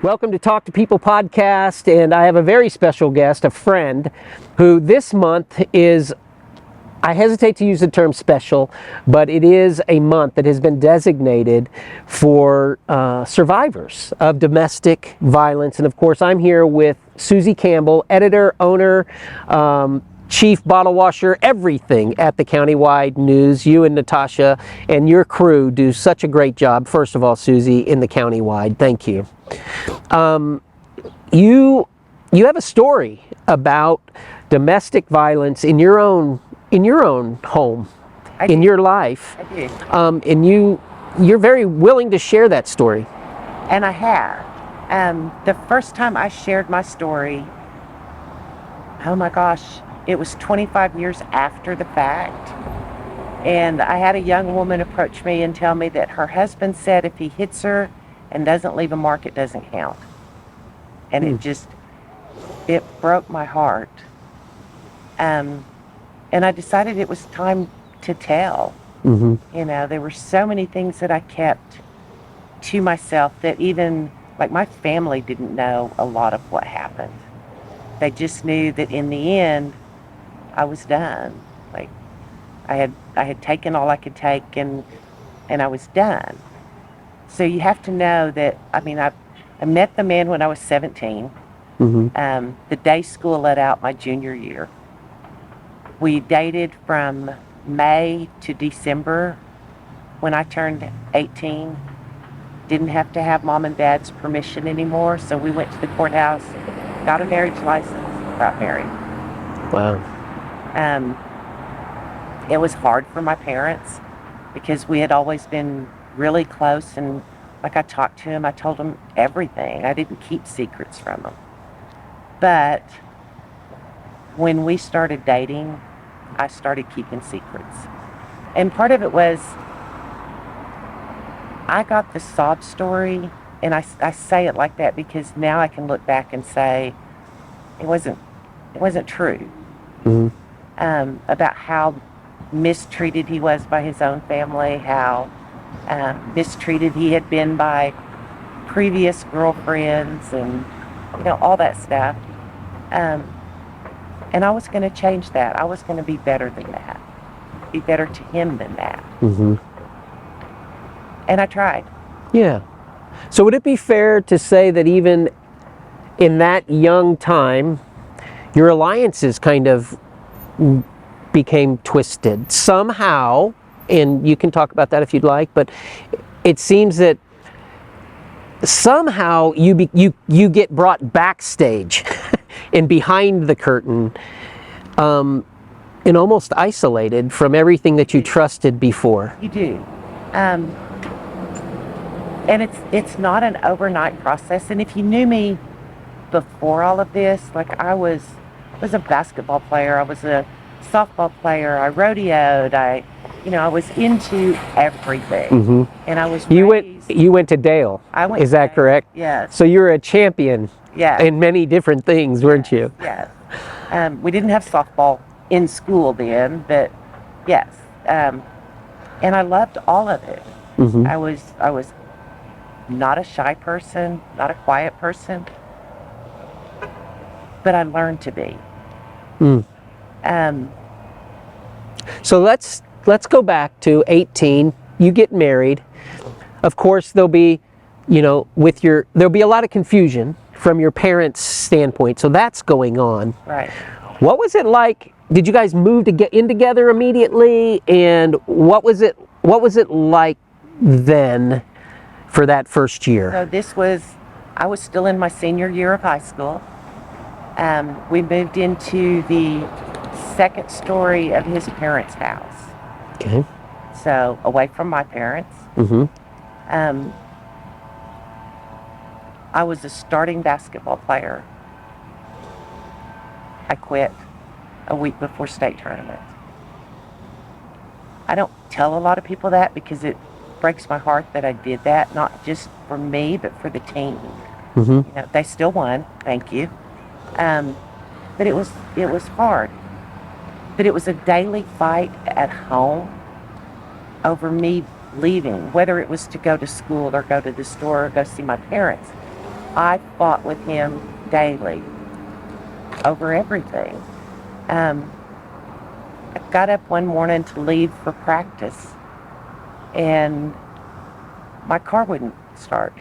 Welcome to Talk to People podcast, and I have a very special guest, a friend, who this month is, I hesitate to use the term special, but it is a month that has been designated for survivors of domestic violence. And of course, I'm here with Suzie Campbell, editor, owner, chief bottle washer, everything at the Countywide News. You and Natasha and your crew do such a great job. First of all, Suzie, in the Countywide, thank you. You have a story about domestic violence in your own home, in your life. I do. And you're very willing to share that story. And I have. The first time I shared my story, oh my gosh, it was 25 years after the fact. And I had a young woman approach me and tell me that her husband said if he hits her and doesn't leave a mark, it doesn't count. And it broke my heart. And I decided it was time to tell. Mm-hmm. You know, there were so many things that I kept to myself that even, like, my family didn't know a lot of what happened. They just knew that in the end, I was done. Like, I had taken all I could take, and I was done. So you have to know that, I mean, I met the man when I was 17. Mm-hmm. The day school let out my junior year. We dated from May to December. When I turned 18, didn't have to have mom and dad's permission anymore, so we went to the courthouse, got a marriage license, got married. Wow. It was hard for my parents because we had always been really close, and like, I talked to him, I told him everything. I didn't keep secrets from him. But when we started dating, I started keeping secrets. And part of it was, I got the sob story, and I say it like that because now I can look back and say it wasn't true. Mm-hmm. About how mistreated he was by his own family, how mistreated he had been by previous girlfriends, and all that stuff. And I was going to change that. I was going to be better than that, be better to him than that. Mm-hmm. And I tried. Yeah. So would it be fair to say that even in that young time, your alliances kind of became twisted somehow? And you can talk about that if you'd like, but it seems that somehow you get brought backstage and behind the curtain, and almost isolated from everything that you trusted before. You do. And it's not an overnight process. And if you knew me before all of this, like, I was a basketball player, I was a softball player, I rodeoed, I was into everything. Mm-hmm. And I was raised. You went to Dale. I went. Is that correct? Yes. So you're a champion. Yes. In many different things, weren't you? Yes. We didn't have softball in school then, but yes. And I loved all of it. Mm-hmm. I was not a shy person, not a quiet person, but I learned to be. Mm. So let's go back to 18. You get married. Of course, there'll be a lot of confusion from your parents' standpoint. So that's going on. Right. What was it like? Did you guys move to get in together immediately? And what was it like then for that first year? So I was still in my senior year of high school. We moved into the second story of his parents' house. Okay. So away from my parents. Mm-hmm. I was a starting basketball player. I quit a week before state tournament. I don't tell a lot of people that because it breaks my heart that I did that, not just for me, but for the team. Mm-hmm. They still won, thank you. But it was hard. But it was a daily fight at home over me leaving, whether it was to go to school or go to the store or go see my parents. I fought with him daily over everything. I got up one morning to leave for practice, and my car wouldn't start.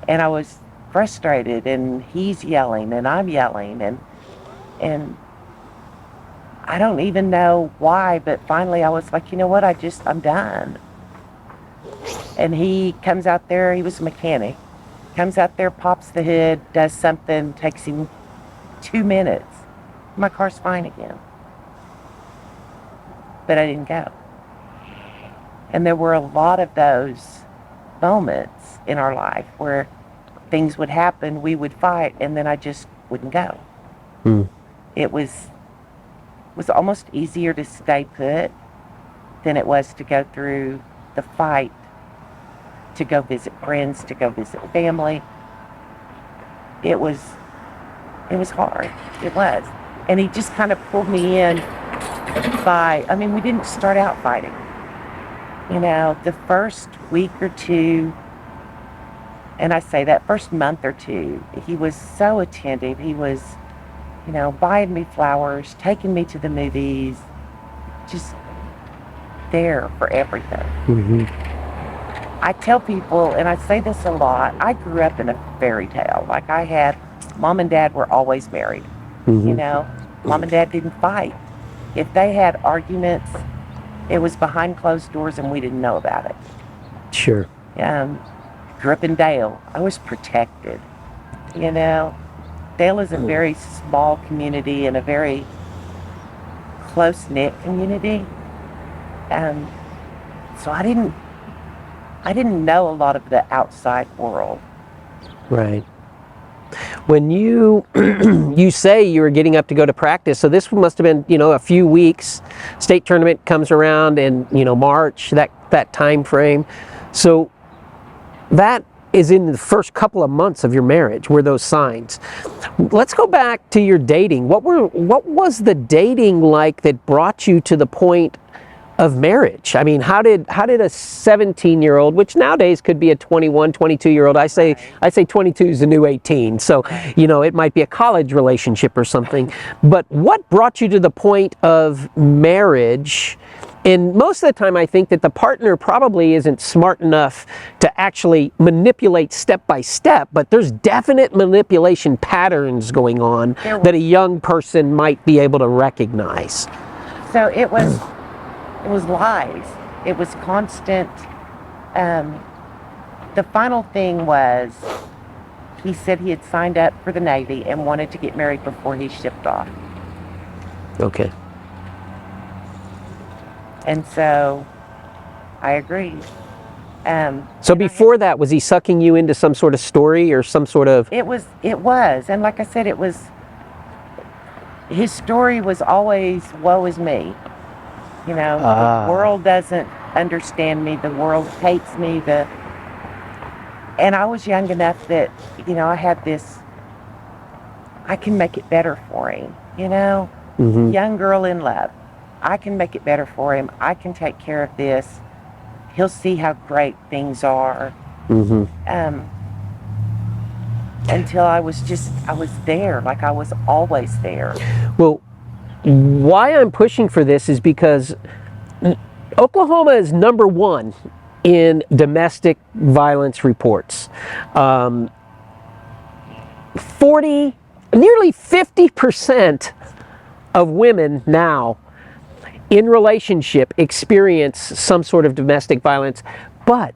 And I was frustrated, and he's yelling, and I'm yelling, and I don't even know why, but finally I was like, you know what, I'm done. And he comes out there, he was a mechanic, comes out there, pops the hood, does something, takes him 2 minutes. My car's fine again. But I didn't go. And there were a lot of those moments in our life where things would happen, we would fight, and then I just wouldn't go. It was almost easier to stay put than it was to go through the fight, to go visit friends, to go visit family. It was hard. It was. And he just kind of pulled me in we didn't start out fighting. You know, the first week or two, and I say that first month or two, he was so attentive. He was, buying me flowers, taking me to the movies, just there for everything. I tell people, and I say this a lot, I grew up in a fairy tale. Like mom and dad were always married. Mom and dad didn't fight. If they had arguments, it was behind closed doors and we didn't know about it. Sure. Grew up in Dale. I was protected. Dale is a very small community and a very close-knit community. So I didn't know a lot of the outside world. Right. When you you say you were getting up to go to practice, so this must have been, a few weeks. State tournament comes around in, March, that time frame. So that is in the first couple of months of your marriage, were those signs. Let's go back to your dating. What was the dating like that brought you to the point of marriage? I mean, how did a 17-year-old, which nowadays could be a 21, 22-year-old, I say 22 is the new 18, so it might be a college relationship or something, but what brought you to the point of marriage? And most of the time I think that the partner probably isn't smart enough to actually manipulate step by step, but there's definite manipulation patterns going on that a young person might be able to recognize. So it was lies. It was constant. The final thing was, he said he had signed up for the Navy and wanted to get married before he shipped off. Okay. And so I agreed. So before that, was he sucking you into some sort of story or some sort of... It was. And like I said, his story was always, woe is me. The world doesn't understand me. The world hates me. And I was young enough that, I had this, I can make it better for him, Young girl in love. I can make it better for him. I can take care of this. He'll see how great things are. Until I was there, like I was always there. Well, why I'm pushing for this is because Oklahoma is number one in domestic violence reports. Nearly 50% of women now in relationship experience some sort of domestic violence, but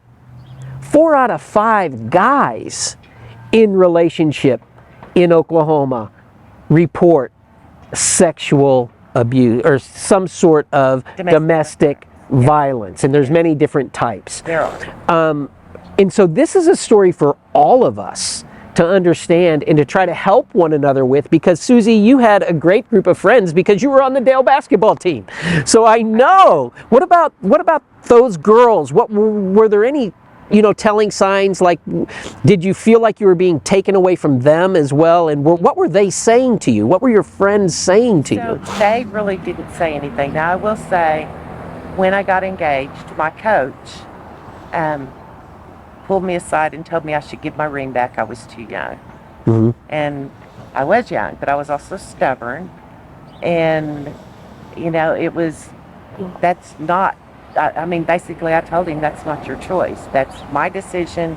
4 out of 5 guys in relationship in Oklahoma report sexual abuse or some sort of domestic violence, and there's many different types. And so this is a story for all of us to understand and to try to help one another with, because Suzie, you had a great group of friends because you were on the Dale basketball team. So I know. What about those girls? What were there any, telling signs? Like, did you feel like you were being taken away from them as well? And what were they saying to you? What were your friends saying to you? They really didn't say anything. Now I will say, when I got engaged, my coach pulled me aside and told me I should give my ring back. I was too young. Mm-hmm. And I was young, but I was also stubborn. And, that's not, I mean, basically I told him that's not your choice. That's my decision.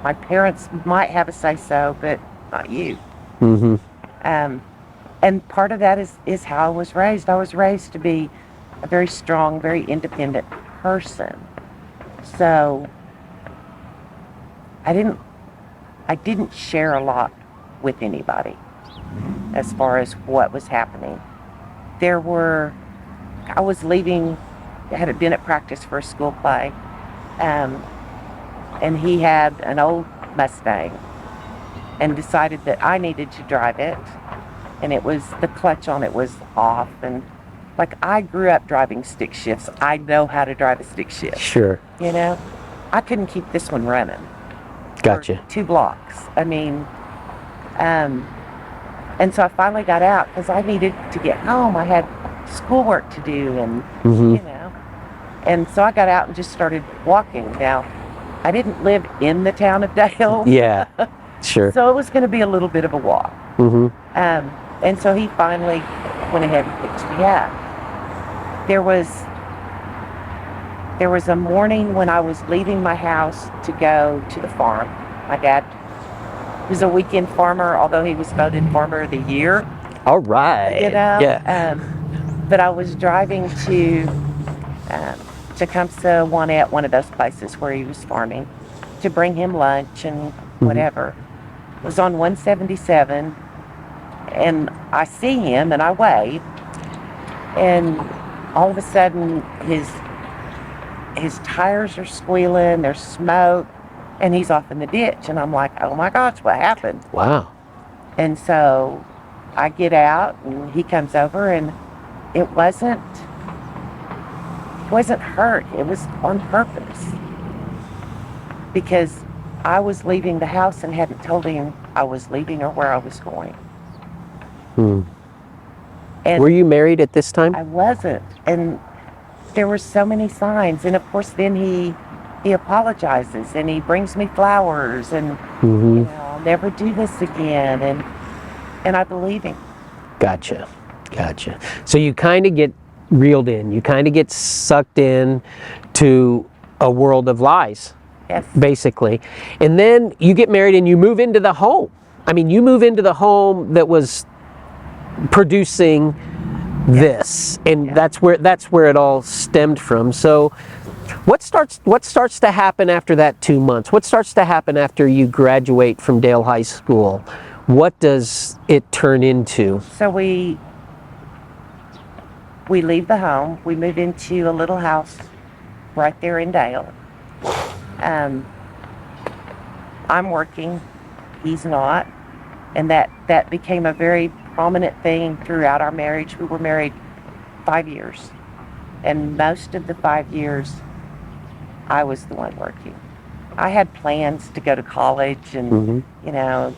My parents might have a say-so, but not you. Mm-hmm. And part of that is how I was raised. I was raised to be a very strong, very independent person. So I didn't share a lot with anybody as far as what was happening. I was leaving, I had been at practice for a school play, and he had an old Mustang and decided that I needed to drive it, and the clutch on it was off, and like, I grew up driving stick shifts. I know how to drive a stick shift. Sure. I couldn't keep this one running. Gotcha. 2 blocks. I mean, and so I finally got out because I needed to get home. I had schoolwork to do, and Mm-hmm. and so I got out and just started walking. Now, I didn't live in the town of Dale. Yeah. Sure. So it was going to be a little bit of a walk. Mm-hmm. And so he finally went ahead and picked me up. There was a morning when I was leaving my house to go to the farm. My dad was a weekend farmer, although he was voted Farmer of the Year. All right. Yeah. But I was driving to Tecumseh, one of those places where he was farming, to bring him lunch and whatever. It was on 177, and I see him and I wave, and all of a sudden his tires are squealing, there's smoke, and he's off in the ditch, and I'm like, oh my gosh, what happened? Wow. And so I get out, and he comes over, and it wasn't hurt. It was on purpose, because I was leaving the house and hadn't told him I was leaving or where I was going. Hmm. And Were you married at this time? I wasn't, and there were so many signs. And of course, then he apologizes, and he brings me flowers, and I'll never do this again, and I believe him. Gotcha. So you kind of get reeled in. You kind of get sucked in to a world of lies. Yes. Basically. And then you get married and you move into the home. I mean, you move into the home that was producing this, and that's where it all stemmed from. So what starts to happen after that 2 months? What starts to happen after you graduate from Dale High School? What does it turn into? So we leave the home. We move into a little house right there in Dale. I'm working, he's not, and that became a very prominent thing throughout our marriage. We were married 5 years, and most of the 5 years I was the one working. I had plans to go to college and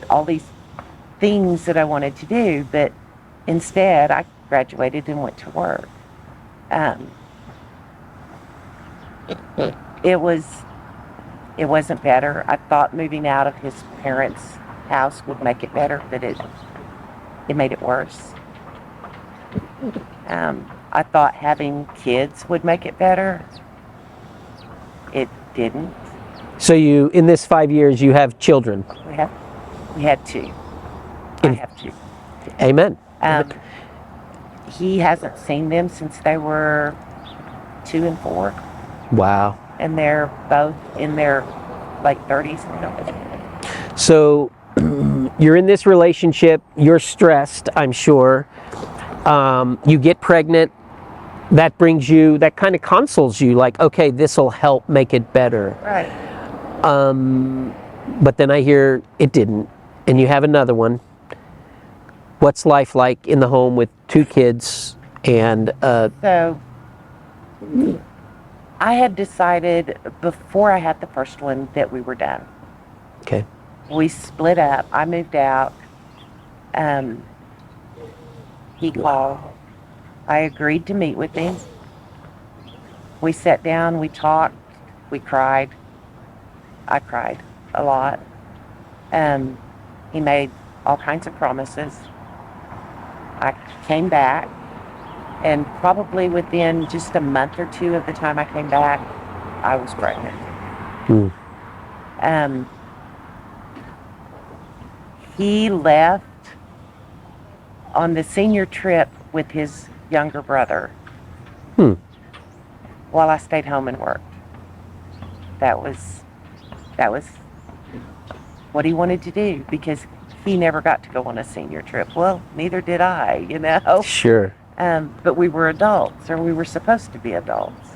all these things that I wanted to do, but instead I graduated and went to work. It wasn't better. I thought moving out of his parents' house would make it better, but it made it worse. I thought having kids would make it better. It didn't. So in this 5 years, you have children. We had 2. I have 2. Amen. He hasn't seen them since they were 2 and 4. Wow. And they're both in their late 30s now. So you're in this relationship, you're stressed, I'm sure. You get pregnant, that kind of consoles you, like, okay, this will help make it better. Right. But then I hear it didn't, and you have another one. What's life like in the home with 2 kids and So I had decided before I had the first one that we were done. Okay. We split up. I moved out. He called. I agreed to meet with him. We sat down, we talked, we cried. I cried a lot. He made all kinds of promises. I came back, and probably within just a month or two of the time I came back, I was pregnant. Hmm. He left on the senior trip with his younger brother while I stayed home and worked. That was what he wanted to do, because he never got to go on a senior trip. Well, neither did I, Sure. But we were adults, or we were supposed to be adults.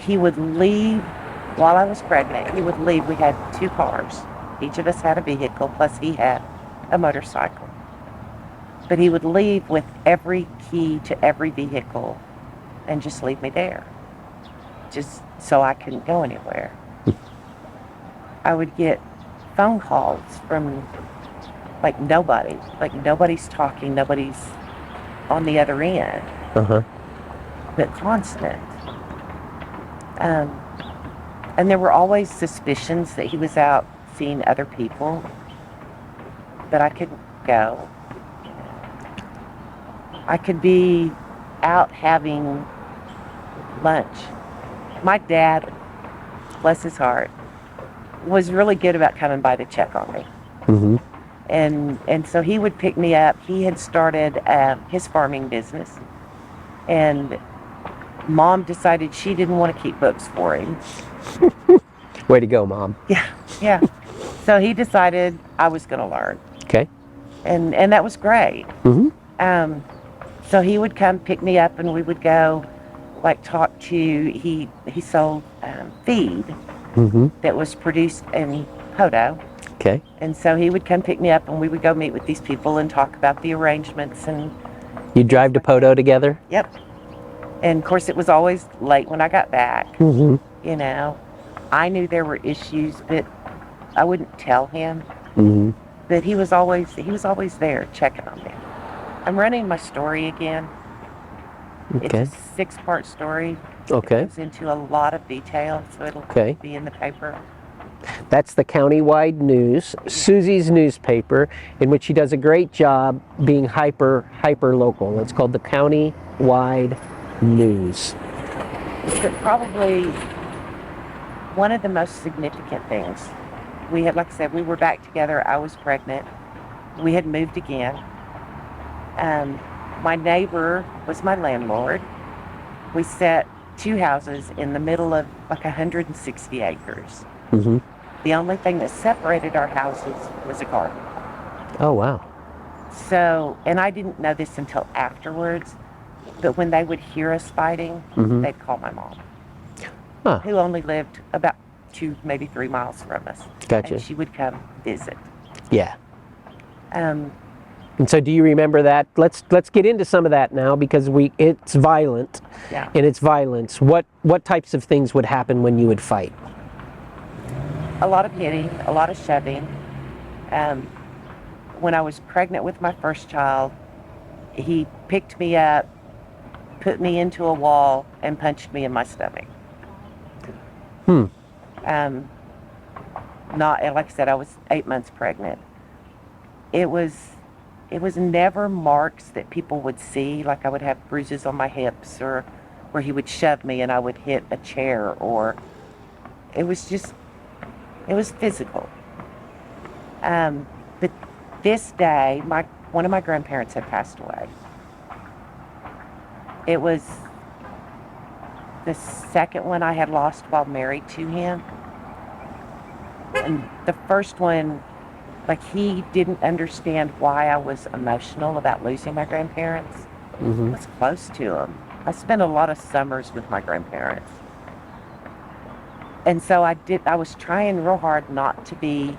He would leave while I was pregnant. He would leave. We had 2 cars. Each of us had a vehicle, plus he had a motorcycle. But he would leave with every key to every vehicle and just leave me there, just so I couldn't go anywhere. I would get phone calls from nobody's talking, nobody's on the other end, but constant. And there were always suspicions that he was out seeing other people, but I couldn't go. I could be out having lunch. My dad, bless his heart, was really good about coming by to check on me. And so he would pick me up. He had started his farming business, and Mom decided she didn't want to keep books for him. Way to go, Mom. Yeah. So he decided I was going to learn. Okay. And that was great. So he would come pick me up, and we would go talk to, he sold feed that was produced in Poto. Okay. And so he would come pick me up, and we would go meet with these people and talk about the arrangements. And you'd drive to Poto together? Yep. And of course it was always late when I got back. I knew there were issues, but I wouldn't tell him. But he was always there checking on me. I'm running my story again. Okay. It's a 6-part story. Okay. It goes into a lot of detail, so it'll be in the paper. That's the Countywide News, Suzie's newspaper, in which she does a great job being hyper local. It's called the Countywide News. It's probably one of the most significant things. We had, like I said, we were back together. I was pregnant. We had moved again. My neighbor was my landlord. We set 2 houses in the middle of 160 acres. The only thing that separated our houses was a garden. Oh, wow. So, and I didn't know this until afterwards, but when they would hear us fighting, they'd call my mom, who only lived about 2, maybe 3 miles from us. Gotcha. And she would come visit. Yeah. And so do you remember that? Let's get into some of that now, because it's violent. Yeah. And it's violence. What types of things would happen when you would fight? A lot of hitting, a lot of shoving. When I was pregnant with my first child, he picked me up, put me into a wall, and punched me in my stomach. Not, like I said, I was 8 months pregnant. It was never marks that people would see, like I would have bruises on my hips, or where he would shove me and I would hit a chair, or it was physical. But this day, one of my grandparents had passed away. It was the second one I had lost while married to him. And the first one, he didn't understand why I was emotional about losing my grandparents. I was close to them. I spent a lot of summers with my grandparents. And so I was trying real hard not to be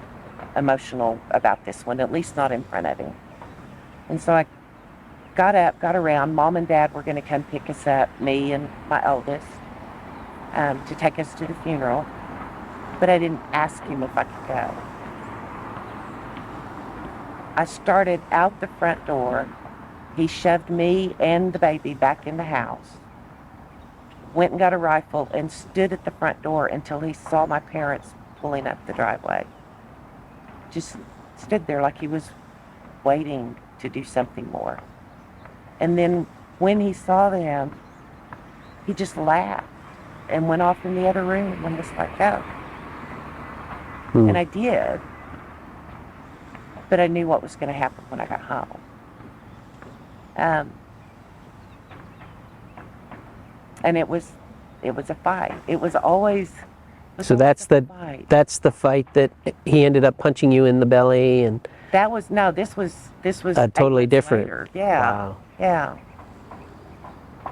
emotional about this one, at least not in front of him. And so I got around. Mom and Dad were going to come pick us up, me and my oldest, to take us to the funeral. But I didn't ask him if I could go. I started out the front door. He shoved me and the baby back in the house. went and got a rifle and stood at the front door until he saw my parents pulling up the driveway. Just stood there like he was waiting to do something more. And then when he saw them, he just laughed and went off in the other room and was like, oh. And I did. But I knew what was going to happen when I got home. And it was a fight. It was always. So that's the fight that he ended up punching you in the belly, and that was this was totally different. Later. Yeah. Wow. Yeah.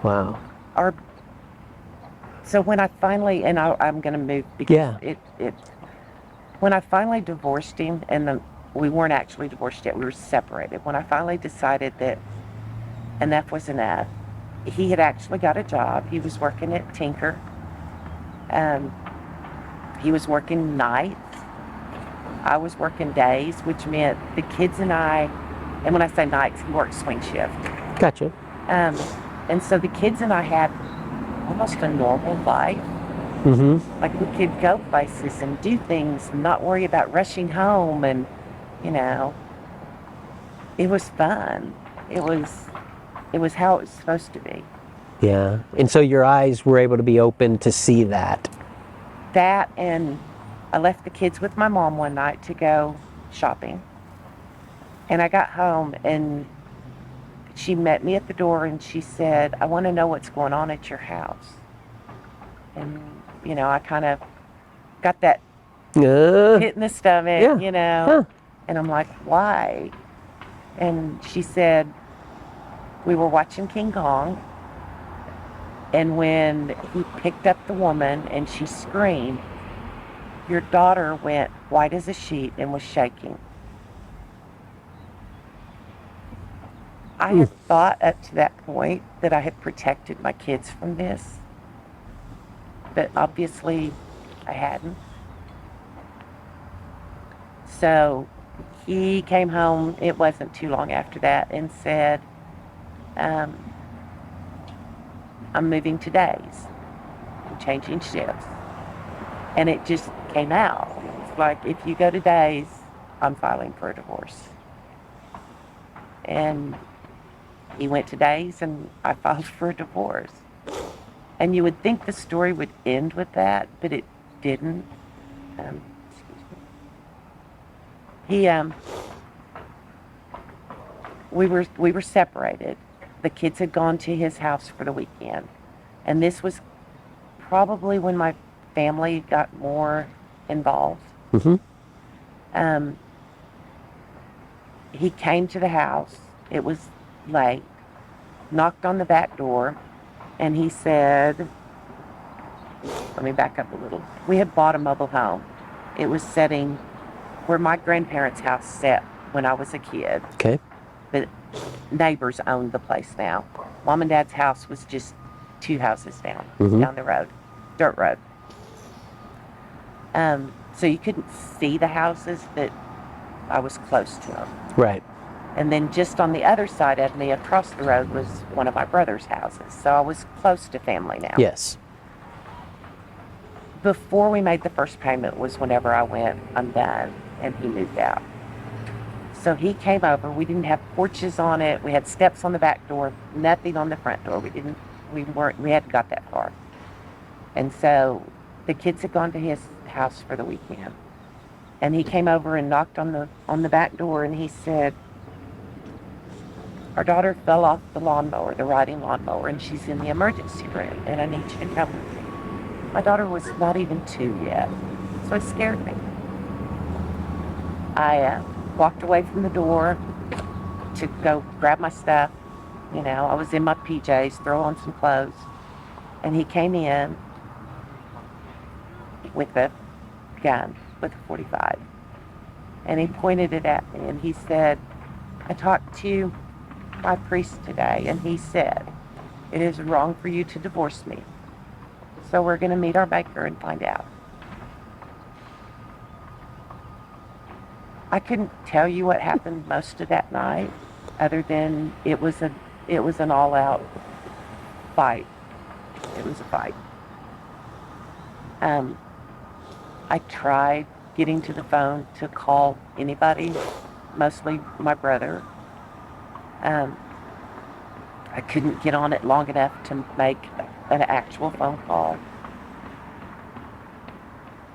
Wow. So when I finally, and I'm going to move because when I finally divorced him, and we weren't actually divorced yet, we were separated. When I finally decided that enough was enough, he had actually got a job. He was working at Tinker. He was working nights. I was working days, which meant the kids and I, and when I say nights, he worked swing shift. Gotcha. And so the kids and I had almost a normal life. Mm-hmm. Like we could go places and do things and not worry about rushing home, and it was fun. It was how it was supposed to be. Yeah. And so your eyes were able to be open to see that. That, and I left the kids with my mom one night to go shopping. And I got home and she met me at the door and she said, I want to know what's going on at your house. And, I kind of got that hit in the stomach, and I'm like, why? And she said, we were watching King Kong, and when he picked up the woman and she screamed, your daughter went white as a sheet and was shaking. I had thought up to that point that I had protected my kids from this, but obviously I hadn't. So he came home, it wasn't too long after that, and said, I'm moving to days. I'm changing shifts. And it just came out. It's like, if you go to days, I'm filing for a divorce. And he went to days and I filed for a divorce. And you would think the story would end with that, but it didn't. We were separated. The kids had gone to his house for the weekend. And this was probably when my family got more involved. Mm-hmm. He came to the house. It was late. Knocked on the back door. And he said, let me back up a little. We had bought a mobile home. It was setting where my grandparents' house sat when I was a kid. Okay. The neighbors owned the place now. Mom and Dad's house was just 2 houses down the road, dirt road. So you couldn't see the houses, but I was close to them. Right. And then just on the other side of me, across the road, was one of my brother's houses. So I was close to family now. Yes. Before we made the first payment was whenever I went, I'm done, and he moved out. So he came over. We didn't have porches on it. We had steps on the back door, nothing on the front door. We hadn't got that far. And so the kids had gone to his house for the weekend. And he came over and knocked on the back door, and he said, our daughter fell off the lawnmower, the riding lawnmower, and she's in the emergency room, and I need you to come with me. My daughter was not even 2 yet, so it scared me. I walked away from the door to go grab my stuff. I was in my PJs, throw on some clothes, and he came in with a gun, with a .45, and he pointed it at me, and he said, I talked to my priest today, and he said, it is wrong for you to divorce me. So we're going to meet our baker and find out. I couldn't tell you what happened most of that night, other than it was an all-out fight It was a fight. I tried getting to the phone to call anybody, mostly my brother. I couldn't get on it long enough to make an actual phone call.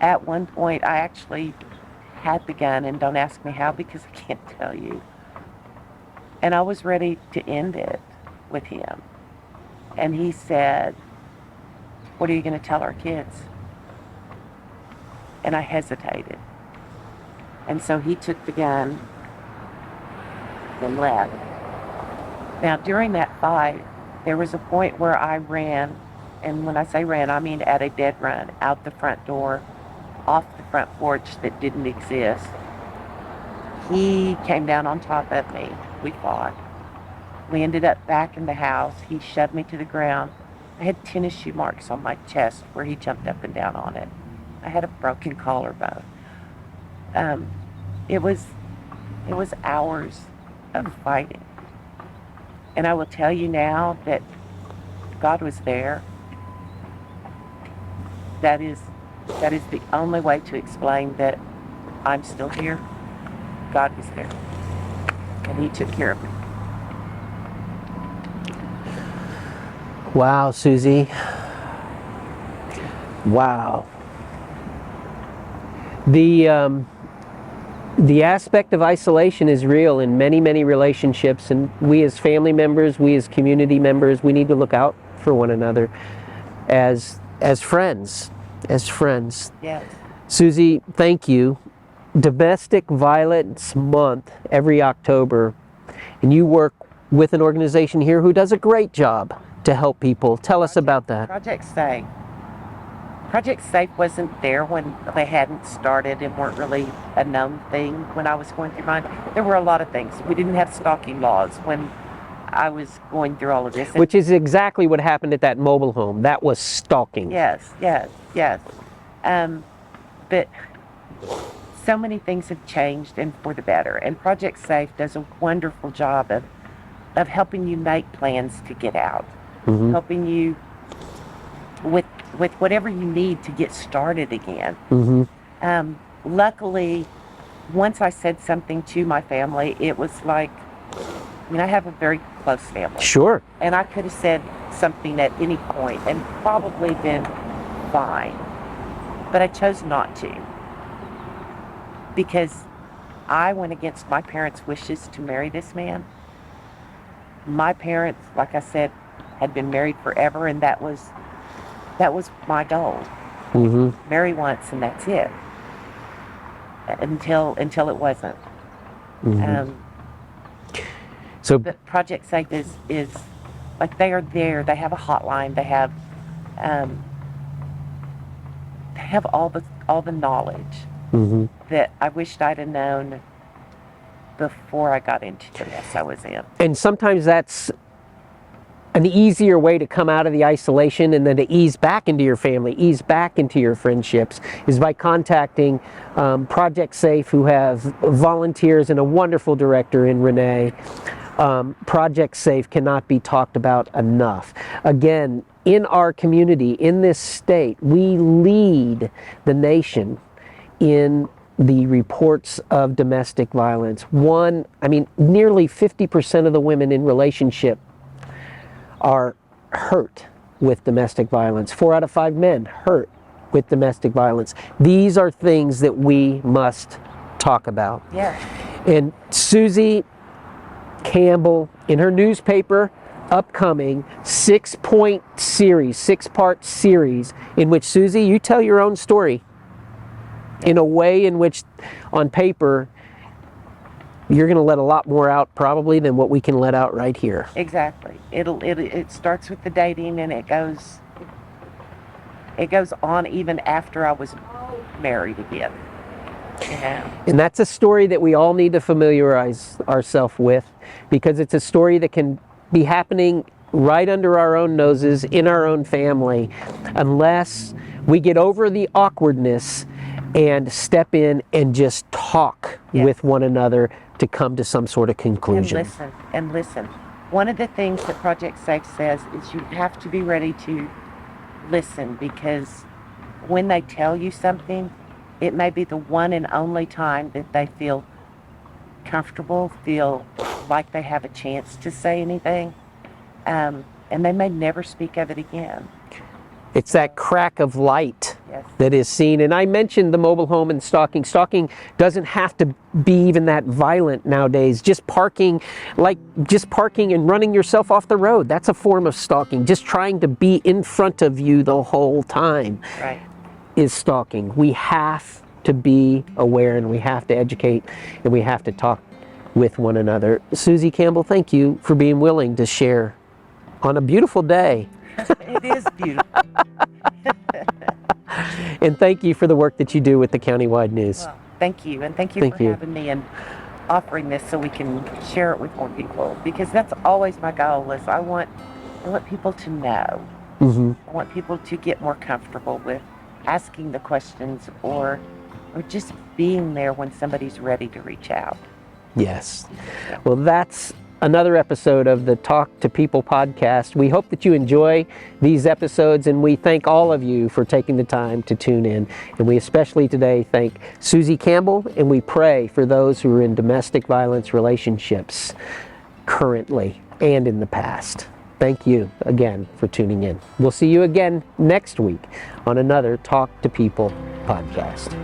At one point, I actually had the gun, and don't ask me how because I can't tell you. And I was ready to end it with him. And he said, "What are you going to tell our kids?" And I hesitated. And so he took the gun and left. Now, during that fight, there was a point where I ran, and when I say ran, I mean at a dead run, out the front door, off the front porch that didn't exist. He came down on top of me. We fought. We ended up back in the house. He shoved me to the ground. I had tennis shoe marks on my chest where he jumped up and down on it. I had a broken collarbone. It was hours of fighting. And I will tell you now that God was there. That is the only way to explain that I'm still here. God was there. And he took care of me. Wow, Suzie. Wow. The aspect of isolation is real in many, many relationships, and we as family members, we as community members, we need to look out for one another as friends. Yes. Suzie, thank you. Domestic Violence Month every October, and you work with an organization here who does a great job to help people. Tell us about that. Project Safe. Project Safe wasn't there when they hadn't started and weren't really a known thing when I was going through mine. There were a lot of things. We didn't have stalking laws when I was going through all of this. Which is exactly what happened at that mobile home. That was stalking. Yes. But so many things have changed and for the better. And Project Safe does a wonderful job of helping you make plans to get out. Mm-hmm. Helping you with whatever you need to get started again. Mm-hmm. Luckily, once I said something to my family, it was like, I have a very close family. Sure. And I could have said something at any point and probably been fine. But I chose not to. Because I went against my parents' wishes to marry this man. My parents, like I said, had been married forever, and that was my goal. Mm-hmm. Marry once, and that's it. Until it wasn't. Mm-hmm. So But Project Safe is like, they are there. They have a hotline. They have all the knowledge mm-hmm. that I wished I'd have known before I got into the mess I was in. And sometimes that's an easier way to come out of the isolation and then to ease back into your family, ease back into your friendships, is by contacting Project Safe, who have volunteers and a wonderful director in Renee. Project Safe cannot be talked about enough. Again, in our community, in this state, we lead the nation in the reports of domestic violence. Nearly 50% of the women in relationship are hurt with domestic violence. 4 out of 5 men hurt with domestic violence. These are things that we must talk about. Yeah. And Suzie Campbell, in her newspaper, upcoming 6-part series, in which, Suzie, you tell your own story in a way in which, on paper, you're going to let a lot more out probably than what we can let out right here. Exactly. It starts with the dating, and it goes on even after I was married again. And that's a story that we all need to familiarize ourselves with, because it's a story that can be happening right under our own noses in our own family, unless we get over the awkwardness and step in and just talk with one another to come to some sort of conclusion. And listen. One of the things that Project Safe says is you have to be ready to listen, because when they tell you something, it may be the one and only time that they feel comfortable, feel like they have a chance to say anything, and they may never speak of it again. It's that crack of light Yes. that is seen. And I mentioned the mobile home and stalking. Stalking doesn't have to be even that violent nowadays. Just parking and running yourself off the road. That's a form of stalking. Just trying to be in front of you the whole time Right. is stalking. We have to be aware, and we have to educate, and we have to talk with one another. Suzie Campbell, thank you for being willing to share on a beautiful day. It is beautiful. And thank you for the work that you do with the Countywide News. Well, thank you, and thank you Thank for you. having me and offering this so we can share it with more people, because that's always my goal. Is I want people to know. Mm-hmm. I want people to get more comfortable with asking the questions, or just being there when somebody's ready to reach out. Yes. Well, that's another episode of the Talk to People podcast. We hope that you enjoy these episodes, and we thank all of you for taking the time to tune in. And we especially today thank Suzie Campbell, and we pray for those who are in domestic violence relationships currently and in the past. Thank you again for tuning in. We'll see you again next week on another Talk to People podcast.